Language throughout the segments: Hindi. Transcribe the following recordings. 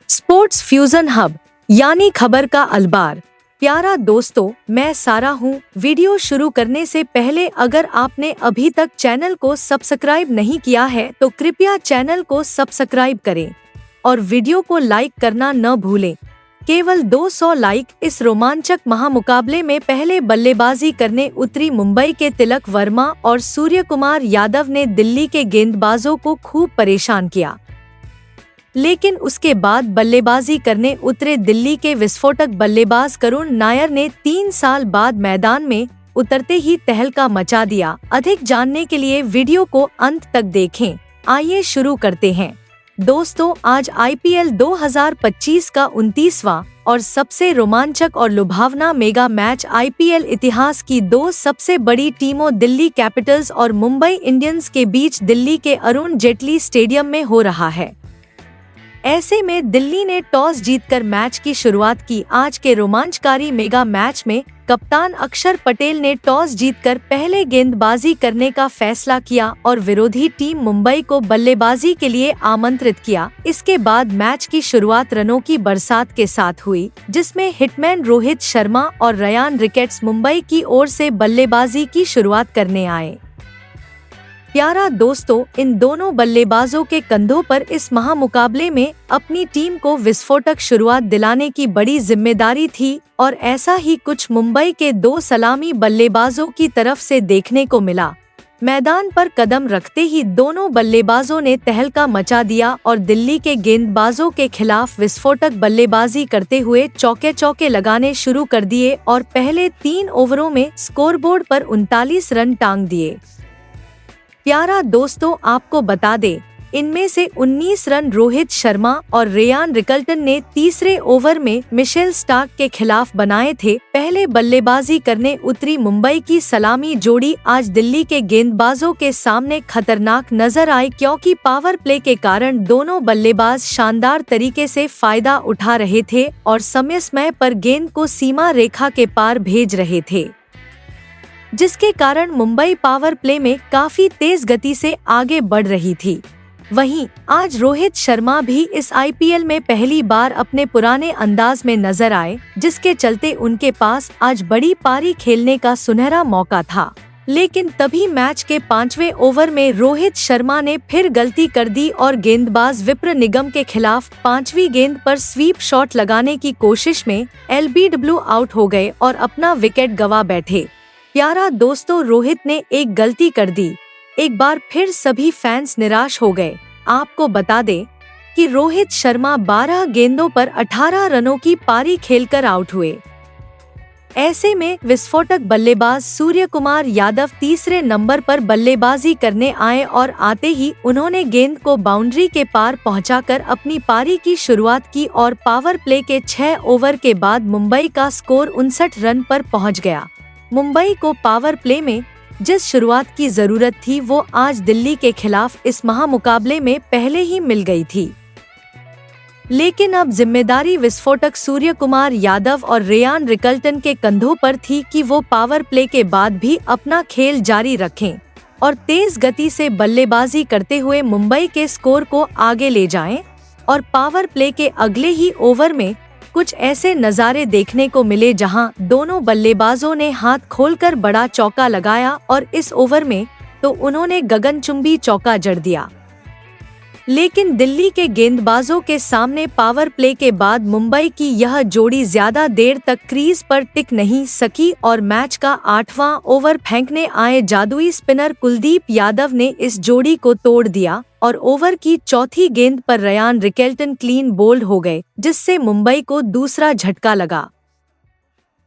स्पोर्ट्स फ्यूजन हब यानी खबर का अलबार। प्यारा दोस्तों, मैं सारा हूँ। वीडियो शुरू करने से पहले अगर आपने अभी तक चैनल को सब्सक्राइब नहीं किया है तो कृपया चैनल को सब्सक्राइब करें और वीडियो को लाइक करना न भूलें। केवल 200 लाइक। इस रोमांचक महामुकाबले में पहले बल्लेबाजी करने उतरी मुंबई के तिलक वर्मा और सूर्य कुमार यादव ने दिल्ली के गेंदबाजों को खूब परेशान किया, लेकिन उसके बाद बल्लेबाजी करने उतरे दिल्ली के विस्फोटक बल्लेबाज करुण नायर ने 3 साल बाद मैदान में उतरते ही तहलका मचा दिया। अधिक जानने के लिए वीडियो को अंत तक देखें। आइए शुरू करते हैं। दोस्तों, आज आईपीएल 2025 का 29वां और सबसे रोमांचक और लुभावना मेगा मैच आईपीएल इतिहास की 2 सबसे बड़ी टीमों दिल्ली कैपिटल्स और मुंबई इंडियंस के बीच दिल्ली के अरुण जेटली स्टेडियम में हो रहा है। ऐसे में दिल्ली ने टॉस जीतकर मैच की शुरुआत की। आज के रोमांचकारी मेगा मैच में कप्तान अक्षर पटेल ने टॉस जीतकर पहले गेंदबाजी करने का फैसला किया और विरोधी टीम मुंबई को बल्लेबाजी के लिए आमंत्रित किया। इसके बाद मैच की शुरुआत रनों की बरसात के साथ हुई, जिसमें हिटमैन रोहित शर्मा और रयान रिकेट्स मुंबई की ओर से बल्लेबाजी की शुरुआत करने आए। प्यारा दोस्तों, इन दोनों बल्लेबाजों के कंधों पर इस महामुकाबले में अपनी टीम को विस्फोटक शुरुआत दिलाने की बड़ी जिम्मेदारी थी और ऐसा ही कुछ मुंबई के 2 सलामी बल्लेबाजों की तरफ से देखने को मिला। मैदान पर कदम रखते ही दोनों बल्लेबाजों ने तहलका मचा दिया और दिल्ली के गेंदबाजों के खिलाफ विस्फोटक बल्लेबाजी करते हुए चौके लगाने शुरू कर दिए और पहले 3 ओवरों में स्कोरबोर्ड पर 39 रन टांग दिए। प्यारा दोस्तों, आपको बता दें, इनमें से 19 रन रोहित शर्मा और रेयान रिकल्टन ने तीसरे ओवर में मिशेल स्टार्क के खिलाफ बनाए थे। पहले बल्लेबाजी करने उतरी मुंबई की सलामी जोड़ी आज दिल्ली के गेंदबाजों के सामने खतरनाक नजर आई, क्योंकि पावर प्ले के कारण दोनों बल्लेबाज शानदार तरीके से फायदा उठा रहे थे और समय पर गेंद को सीमा रेखा के पार भेज रहे थे, जिसके कारण मुंबई पावर प्ले में काफी तेज गति से आगे बढ़ रही थी। वहीं आज रोहित शर्मा भी इस आईपीएल में पहली बार अपने पुराने अंदाज में नजर आए, जिसके चलते उनके पास आज बड़ी पारी खेलने का सुनहरा मौका था। लेकिन तभी मैच के 5वें ओवर में रोहित शर्मा ने फिर गलती कर दी और गेंदबाज विप्र निगम के खिलाफ 5वीं गेंद पर स्वीप शॉट लगाने की कोशिश में एलबीडब्ल्यू आउट हो गए और अपना विकेट गंवा बैठे। प्यारा दोस्तों, रोहित ने एक गलती कर दी। एक बार फिर सभी फैंस निराश हो गए। आपको बता दें कि रोहित शर्मा 12 गेंदों पर 18 रनों की पारी खेलकर आउट हुए। ऐसे में विस्फोटक बल्लेबाज सूर्य कुमार यादव तीसरे नंबर पर बल्लेबाजी करने आए और आते ही उन्होंने गेंद को बाउंड्री के पार पहुंचाकर अपनी पारी की शुरुआत की और पावर प्ले के 6 ओवर के बाद मुंबई का स्कोर 59 रन पर पहुंच गया। मुंबई को पावर प्ले में जिस शुरुआत की जरूरत थी वो आज दिल्ली के खिलाफ इस महामुकाबले में पहले ही मिल गई थी। लेकिन अब जिम्मेदारी विस्फोटक सूर्य कुमार यादव और रेयान रिकल्टन के कंधों पर थी कि वो पावर प्ले के बाद भी अपना खेल जारी रखें और तेज गति से बल्लेबाजी करते हुए मुंबई के स्कोर को आगे ले जाएं। और पावर प्ले के अगले ही ओवर में कुछ ऐसे नज़ारे देखने को मिले जहां दोनों बल्लेबाजों ने हाथ खोलकर बड़ा चौका लगाया और इस ओवर में तो उन्होंने गगनचुंबी चौका जड़ दिया। लेकिन दिल्ली के गेंदबाजों के सामने पावर प्ले के बाद मुंबई की यह जोड़ी ज्यादा देर तक क्रीज पर टिक नहीं सकी और मैच का 8वां ओवर फेंकने आए जादुई स्पिनर कुलदीप यादव ने इस जोड़ी को तोड़ दिया और ओवर की चौथी गेंद पर रयान रिकल्टन क्लीन बोल्ड हो गए, जिससे मुंबई को दूसरा झटका लगा।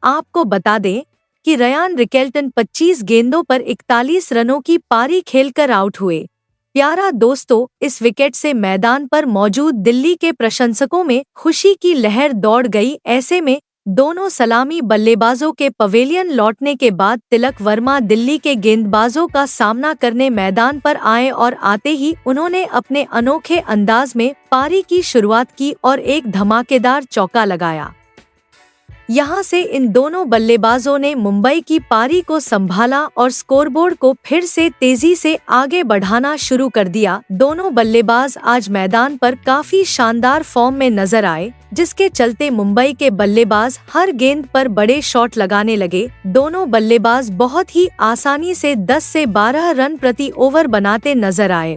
आपको बता दें कि रयान रिकल्टन 25 गेंदों पर 41 रनों की पारी खेलकर आउट हुए। प्यारा दोस्तों, इस विकेट से मैदान पर मौजूद दिल्ली के प्रशंसकों में खुशी की लहर दौड़ गई। ऐसे में दोनों सलामी बल्लेबाजों के पवेलियन लौटने के बाद तिलक वर्मा दिल्ली के गेंदबाजों का सामना करने मैदान पर आए और आते ही उन्होंने अपने अनोखे अंदाज में पारी की शुरुआत की और एक धमाकेदार चौका लगाया। यहां से इन दोनों बल्लेबाजों ने मुंबई की पारी को संभाला और स्कोरबोर्ड को फिर से तेजी से आगे बढ़ाना शुरू कर दिया। दोनों बल्लेबाज आज मैदान पर काफी शानदार फॉर्म में नजर आए, जिसके चलते मुंबई के बल्लेबाज हर गेंद पर बड़े शॉट लगाने लगे। दोनों बल्लेबाज बहुत ही आसानी से 10 से 12 रन प्रति ओवर बनाते नजर आए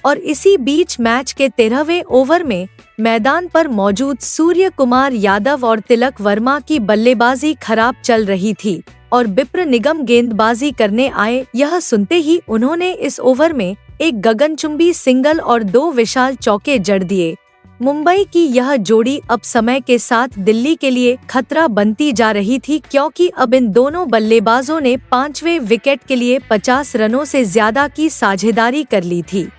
और इसी बीच मैच के 13वें ओवर में मैदान पर मौजूद सूर्य कुमार यादव और तिलक वर्मा की बल्लेबाजी खराब चल रही थी और विप्र निगम गेंदबाजी करने आए। यह सुनते ही उन्होंने इस ओवर में एक गगनचुंबी सिंगल और 2 विशाल चौके जड़ दिए। मुंबई की यह जोड़ी अब समय के साथ दिल्ली के लिए खतरा बनती जा रही थी, क्योंकि अब इन दोनों बल्लेबाजों ने 5वें विकेट के लिए 50 रनों से ज्यादा की साझेदारी कर ली थी।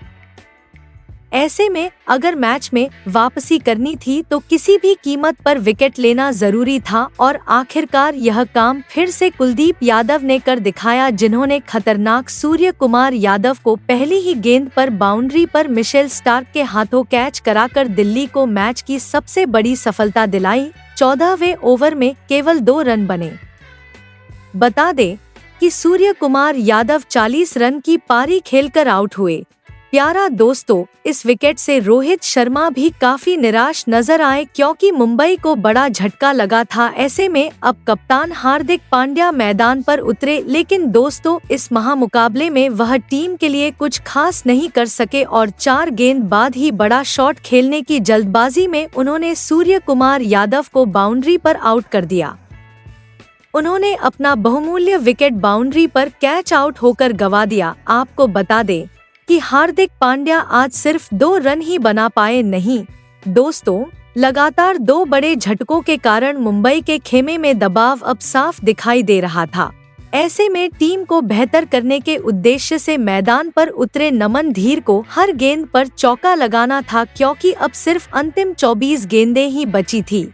ऐसे में अगर मैच में वापसी करनी थी तो किसी भी कीमत पर विकेट लेना जरूरी था और आखिरकार यह काम फिर से कुलदीप यादव ने कर दिखाया, जिन्होंने खतरनाक सूर्य कुमार यादव को पहली ही गेंद पर बाउंड्री पर मिशेल स्टार्क के हाथों कैच कराकर दिल्ली को मैच की सबसे बड़ी सफलता दिलाई। 14वें ओवर में केवल 2 रन बने। बता दें कि सूर्य कुमार यादव 40 रन की पारी खेलकर आउट हुए। प्यारा दोस्तों, इस विकेट से रोहित शर्मा भी काफी निराश नजर आए, क्योंकि मुंबई को बड़ा झटका लगा था। ऐसे में अब कप्तान हार्दिक पांड्या मैदान पर उतरे, लेकिन दोस्तों इस महामुकाबले में वह टीम के लिए कुछ खास नहीं कर सके और 4 गेंद बाद ही बड़ा शॉट खेलने की जल्दबाजी में उन्होंने सूर्य कुमार यादव को बाउंड्री पर आउट कर दिया। उन्होंने अपना बहुमूल्य विकेट बाउंड्री पर कैच आउट होकर गंवा दिया। आपको बता दें कि हार्दिक पांड्या आज सिर्फ 2 रन ही बना पाए। नहीं दोस्तों, लगातार 2 बड़े झटकों के कारण मुंबई के खेमे में दबाव अब साफ दिखाई दे रहा था। ऐसे में टीम को बेहतर करने के उद्देश्य से मैदान पर उतरे नमन धीर को हर गेंद पर चौका लगाना था, क्योंकि अब सिर्फ अंतिम 24 गेंदें ही बची थी।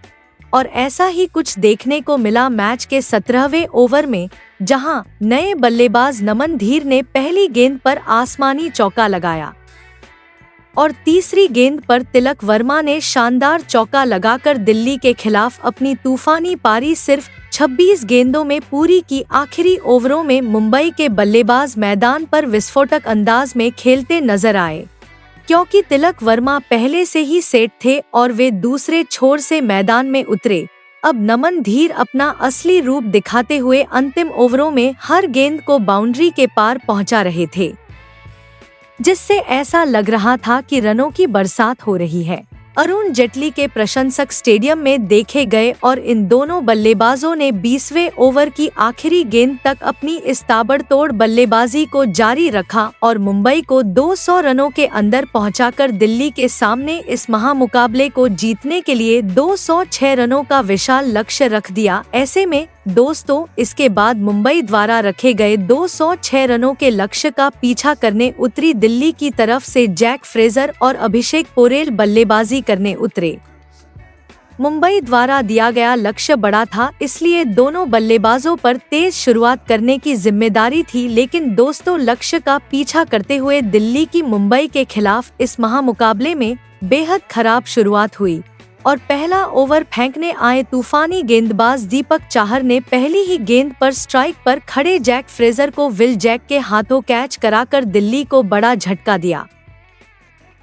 और ऐसा ही कुछ देखने को मिला मैच के 17वें ओवर में, जहां नए बल्लेबाज नमन धीर ने पहली गेंद पर आसमानी चौका लगाया और तीसरी गेंद पर तिलक वर्मा ने शानदार चौका लगाकर दिल्ली के खिलाफ अपनी तूफानी पारी सिर्फ 26 गेंदों में पूरी की। आखिरी ओवरों में मुंबई के बल्लेबाज मैदान पर विस्फोटक अंदाज में खेलते नजर आए, क्योंकि तिलक वर्मा पहले से ही सेट थे और वे दूसरे छोर से मैदान में उतरे। अब नमन धीर अपना असली रूप दिखाते हुए अंतिम ओवरों में हर गेंद को बाउंड्री के पार पहुंचा रहे थे, जिससे ऐसा लग रहा था कि रनों की बरसात हो रही है। अरुण जेटली के प्रशंसक स्टेडियम में देखे गए और इन दोनों बल्लेबाजों ने 20वें ओवर की आखिरी गेंद तक अपनी इस ताबड़तोड़ बल्लेबाजी को जारी रखा और मुंबई को 200 रनों के अंदर पहुंचाकर दिल्ली के सामने इस महामुकाबले को जीतने के लिए 206 रनों का विशाल लक्ष्य रख दिया। ऐसे में दोस्तों इसके बाद मुंबई द्वारा रखे गए 206 रनों के लक्ष्य का पीछा करने उतरी दिल्ली की तरफ से जैक फ्रेजर और अभिषेक पोरेल बल्लेबाजी करने उतरे। मुंबई द्वारा दिया गया लक्ष्य बड़ा था, इसलिए दोनों बल्लेबाजों पर तेज शुरुआत करने की जिम्मेदारी थी, लेकिन दोस्तों लक्ष्य का पीछा करते हुए दिल्ली की मुंबई के खिलाफ इस महामुकाबले में बेहद खराब शुरुआत हुई और पहला ओवर फेंकने आए तूफानी गेंदबाज दीपक चाहर ने पहली ही गेंद पर स्ट्राइक पर खड़े जैक फ्रेजर को विल जैक के हाथों कैच कराकर दिल्ली को बड़ा झटका दिया।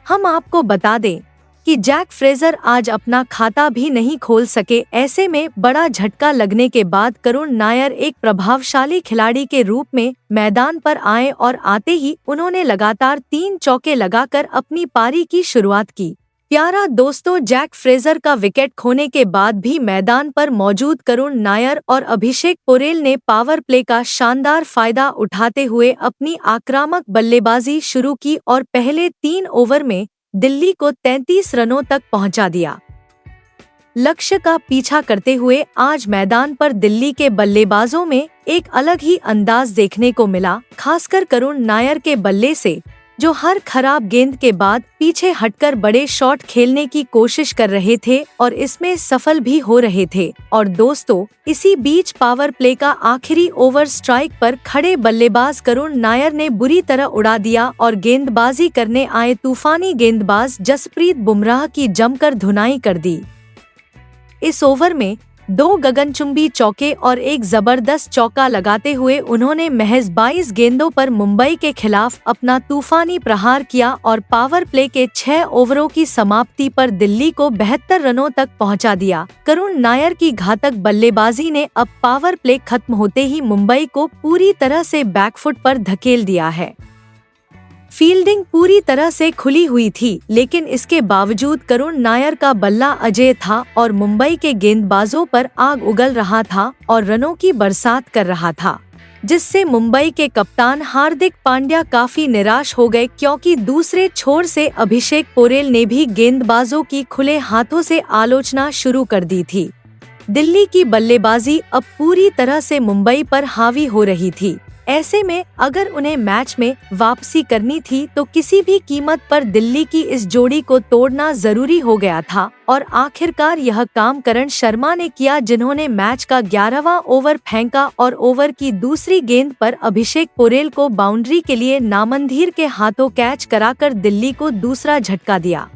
हम आपको बता दें कि जैक फ्रेजर आज अपना खाता भी नहीं खोल सके। ऐसे में बड़ा झटका लगने के बाद करुण नायर एक प्रभावशाली खिलाड़ी के रूप में मैदान पर आए और आते ही उन्होंने लगातार 3 चौके लगाकर अपनी पारी की शुरुआत की। प्यारा दोस्तों, जैक फ्रेजर का विकेट खोने के बाद भी मैदान पर मौजूद करुण नायर और अभिषेक पोरेल ने पावर प्ले का शानदार फायदा उठाते हुए अपनी आक्रामक बल्लेबाजी शुरू की और पहले 3 ओवर में दिल्ली को 33 रनों तक पहुंचा दिया। लक्ष्य का पीछा करते हुए आज मैदान पर दिल्ली के बल्लेबाजों में एक अलग ही अंदाज देखने को मिला, खासकर करुण नायर के बल्ले से, जो हर खराब गेंद के बाद पीछे हटकर बड़े शॉट खेलने की कोशिश कर रहे थे और इसमें सफल भी हो रहे थे। और दोस्तों इसी बीच पावर प्ले का आखिरी ओवर स्ट्राइक पर खड़े बल्लेबाज करुण नायर ने बुरी तरह उड़ा दिया और गेंदबाजी करने आए तूफानी गेंदबाज जसप्रीत बुमराह की जमकर धुनाई कर दी। इस ओवर में 2 गगनचुंबी चौके और एक जबरदस्त चौका लगाते हुए उन्होंने महज 22 गेंदों पर मुंबई के खिलाफ अपना तूफानी प्रहार किया और पावर प्ले के 6 ओवरों की समाप्ति पर दिल्ली को 72 रनों तक पहुंचा दिया। करुण नायर की घातक बल्लेबाजी ने अब पावर प्ले खत्म होते ही मुंबई को पूरी तरह से बैकफुट पर धकेल दिया है। फील्डिंग पूरी तरह से खुली हुई थी, लेकिन इसके बावजूद करुण नायर का बल्ला अजेय था और मुंबई के गेंदबाजों पर आग उगल रहा था और रनों की बरसात कर रहा था, जिससे मुंबई के कप्तान हार्दिक पांड्या काफी निराश हो गए, क्योंकि दूसरे छोर से अभिषेक पोरेल ने भी गेंदबाजों की खुले हाथों से आलोचना शुरू कर दी थी। दिल्ली की बल्लेबाजी अब पूरी तरह से मुंबई पर हावी हो रही थी। ऐसे में अगर उन्हें मैच में वापसी करनी थी तो किसी भी कीमत पर दिल्ली की इस जोड़ी को तोड़ना जरूरी हो गया था और आखिरकार यह काम करण शर्मा ने किया, जिन्होंने मैच का 11वां ओवर फेंका और ओवर की दूसरी गेंद पर अभिषेक पोरेल को बाउंड्री के लिए नामंदीर के हाथों कैच कराकर दिल्ली को दूसरा झटका दिया।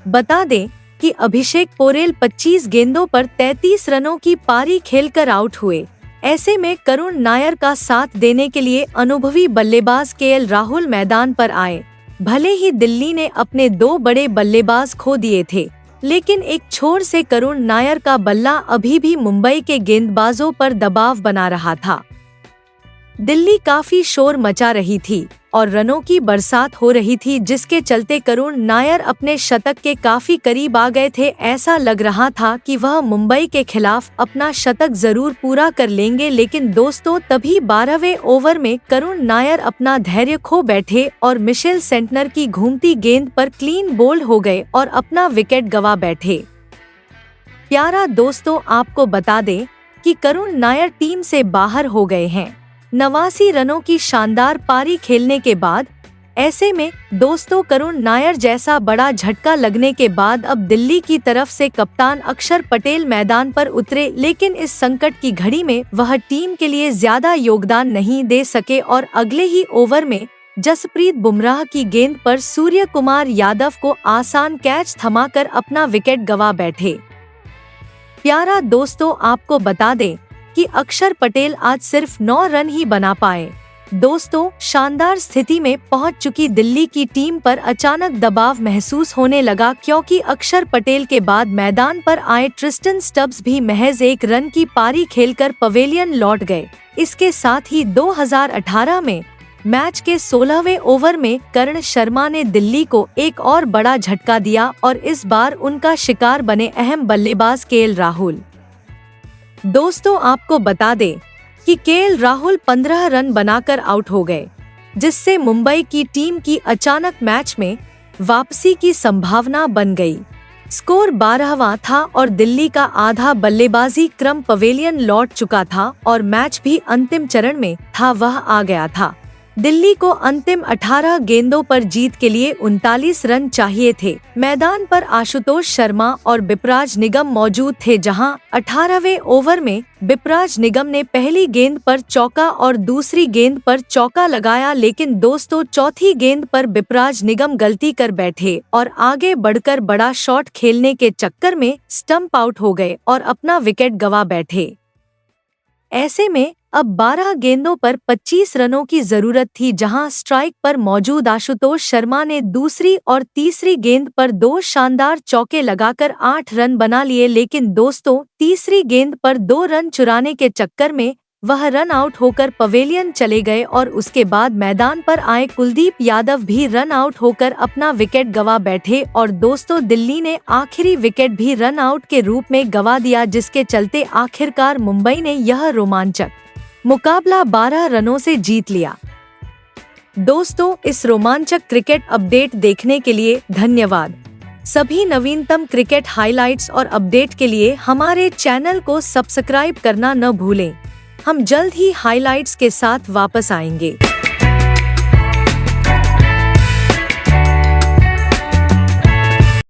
बता दें कि अभिषेक पोरेल 25 गेंदों पर 33 रनों की पारी खेलकर आउट हुए। ऐसे में करुण नायर का साथ देने के लिए अनुभवी बल्लेबाज केएल राहुल मैदान पर आए। भले ही दिल्ली ने अपने 2 बड़े बल्लेबाज खो दिए थे, लेकिन एक छोर से करुण नायर का बल्ला अभी भी मुंबई के गेंदबाजों पर दबाव बना रहा था। दिल्ली काफी शोर मचा रही थी और रनों की बरसात हो रही थी, जिसके चलते करुण नायर अपने शतक के काफी करीब आ गए थे। ऐसा लग रहा था कि वह मुंबई के खिलाफ अपना शतक जरूर पूरा कर लेंगे, लेकिन दोस्तों तभी 12वें ओवर में करुण नायर अपना धैर्य खो बैठे और मिशेल सेंटनर की घूमती गेंद पर क्लीन बोल्ड हो गए और अपना विकेट गंवा बैठे। प्यारा दोस्तों, आपको बता दें कि करुण नायर टीम से बाहर हो गए हैं 89 रनों की शानदार पारी खेलने के बाद। ऐसे में दोस्तों करुण नायर जैसा बड़ा झटका लगने के बाद अब दिल्ली की तरफ से कप्तान अक्षर पटेल मैदान पर उतरे, लेकिन इस संकट की घड़ी में वह टीम के लिए ज्यादा योगदान नहीं दे सके और अगले ही ओवर में जसप्रीत बुमराह की गेंद पर सूर्य कुमार यादव को आसान कैच थमाकर अपना विकेट गंवा बैठे। प्यारा दोस्तों, आपको बता दें कि अक्षर पटेल आज सिर्फ 9 रन ही बना पाए। दोस्तों, शानदार स्थिति में पहुंच चुकी दिल्ली की टीम पर अचानक दबाव महसूस होने लगा, क्योंकि अक्षर पटेल के बाद मैदान पर आए ट्रिस्टन स्टब्स भी महज 1 रन की पारी खेलकर पवेलियन लौट गए। इसके साथ ही 2018 में मैच के 16वें ओवर में करण शर्मा ने दिल्ली को एक और बड़ा झटका दिया और इस बार उनका शिकार बने अहम बल्लेबाज केएल राहुल। दोस्तों, आपको बता दें कि केएल राहुल 15 रन बनाकर आउट हो गए, जिससे मुंबई की टीम की अचानक मैच में वापसी की संभावना बन गई। स्कोर 12वां था और दिल्ली का आधा बल्लेबाजी क्रम पवेलियन लौट चुका था और मैच भी अंतिम चरण में था, वह आ गया था। दिल्ली को अंतिम 18 गेंदों पर जीत के लिए 39 रन चाहिए थे। मैदान पर आशुतोष शर्मा और बिपराज निगम मौजूद थे, जहां 18वें ओवर में बिपराज निगम ने पहली गेंद पर चौका और दूसरी गेंद पर चौका लगाया, लेकिन दोस्तों चौथी गेंद पर बिपराज निगम गलती कर बैठे और आगे बढ़कर बड़ा शॉट खेलने के चक्कर में स्टंप आउट हो गए और अपना विकेट गंवा बैठे। ऐसे में अब 12 गेंदों पर 25 रनों की जरूरत थी, जहां स्ट्राइक पर मौजूद आशुतोष शर्मा ने दूसरी और तीसरी गेंद पर 2 शानदार चौके लगाकर 8 रन बना लिए, लेकिन दोस्तों तीसरी गेंद पर 2 रन चुराने के चक्कर में वह रन आउट होकर पवेलियन चले गए और उसके बाद मैदान पर आए कुलदीप यादव भी रन आउट होकर अपना विकेट गंवा बैठे और दोस्तों दिल्ली ने आखिरी विकेट भी रन आउट के रूप में गंवा दिया, जिसके चलते आखिरकार मुंबई ने यह रोमांचक मुकाबला 12 रनों से जीत लिया। दोस्तों, इस रोमांचक क्रिकेट अपडेट देखने के लिए धन्यवाद। सभी नवीनतम क्रिकेट हाइलाइट्स और अपडेट के लिए हमारे चैनल को सब्सक्राइब करना न भूलें। हम जल्द ही हाइलाइट्स के साथ वापस आएंगे।